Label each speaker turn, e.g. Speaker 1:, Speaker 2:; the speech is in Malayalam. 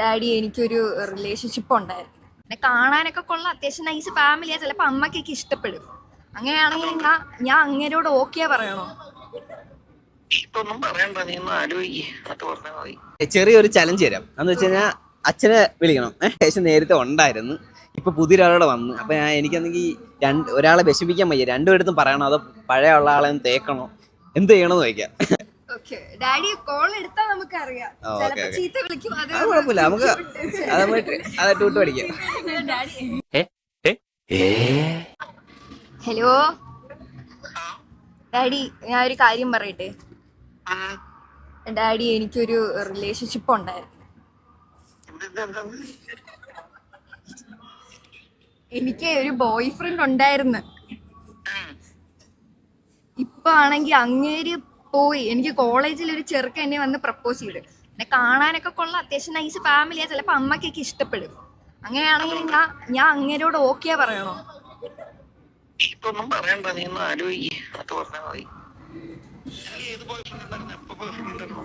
Speaker 1: ഡാഡി എനിക്കൊരു റിലേഷൻഷിപ്പ് ഉണ്ടായിരുന്നു. എന്നെ കാണാനൊക്കെ കൊള്ളാം, അത്യാവശ്യം നൈസ് ഫാമിലിയാ, ചിലപ്പോൾ അമ്മക്കൊക്കെ ഇഷ്ടപ്പെടും. അങ്ങനെയാണെങ്കിൽ ഞാൻ അങ്ങേരോട് ഓക്കെ പറയണോ?
Speaker 2: ഇതൊന്നും പറയണ്ട, നീ ഒന്ന് ആലോചിക്ക്, എന്നിട്ട് പറഞ്ഞാൽ മതി.
Speaker 3: ചെറിയൊരു ചലഞ്ച് തരാം. എന്ന് വെച്ച് കഴിഞ്ഞാൽ അച്ഛനെ വിളിക്കണം. ശേഷം നേരത്തെ ഉണ്ടായിരുന്നു, ഇപ്പൊ പുതിയൊരാളോടെ വന്ന്. അപ്പൊ എനിക്കാണെങ്കിൽ ഒരാളെ വിഷമിക്കാൻ വയ്യ. രണ്ടുപേരടുത്തും പറയണോ അതോ പഴയ ഉള്ള ആളെ തേക്കണോ, എന്ത് ചെയ്യണമെന്ന് ചോദിക്കാം.
Speaker 1: ഓക്കെ ഡാഡി, കോൾ എടുത്താൽ നമുക്കറിയാം, ചിലപ്പോ ചീത്ത വിളിക്കും.
Speaker 3: അത് കുഴപ്പമില്ല, നമുക്ക് അത് ടൂട്ട് പഠിക്കാം.
Speaker 1: ഹലോ ഡാഡി, ഞാൻ ഒരു കാര്യം പറയട്ടെ. ഡാഡി എനിക്കൊരു റിലേഷൻഷിപ്പ് ഉണ്ടായിരുന്നു. എനിക്ക് ഒരു ബോയ് ഫ്രണ്ട് ഉണ്ടായിരുന്നു. ഇപ്പൊ ആണെങ്കി അങ്ങേര് പോയി. എനിക്ക് കോളേജിൽ ഒരു ചെറുക്കൻ എന്നെ വന്ന് പ്രപ്പോസ് ചെയ്ത്. എന്നെ കാണാനൊക്കെ കൊള്ളാം, അത്യാവശ്യം നൈസ് ഫാമിലിയാ, ചിലപ്പോ അമ്മക്കൊക്കെ ഇഷ്ടപ്പെടും. അങ്ങനെയാണെങ്കിൽ ഞാൻ അങ്ങേരോട് ഓക്കെ പറയണോ?
Speaker 2: ഇതൊന്നും പറയണ്ട, നീ ഒന്ന് ആലോചിക്ക്, എന്നിട്ട് പറഞ്ഞാൽ മതി. ഏത് ബോയ് ഫ്രണ്ട് ഉണ്ടായിരുന്നു? എപ്പോ ബോയ് ഫ്രണ്ട് ഉണ്ടായിരുന്നു?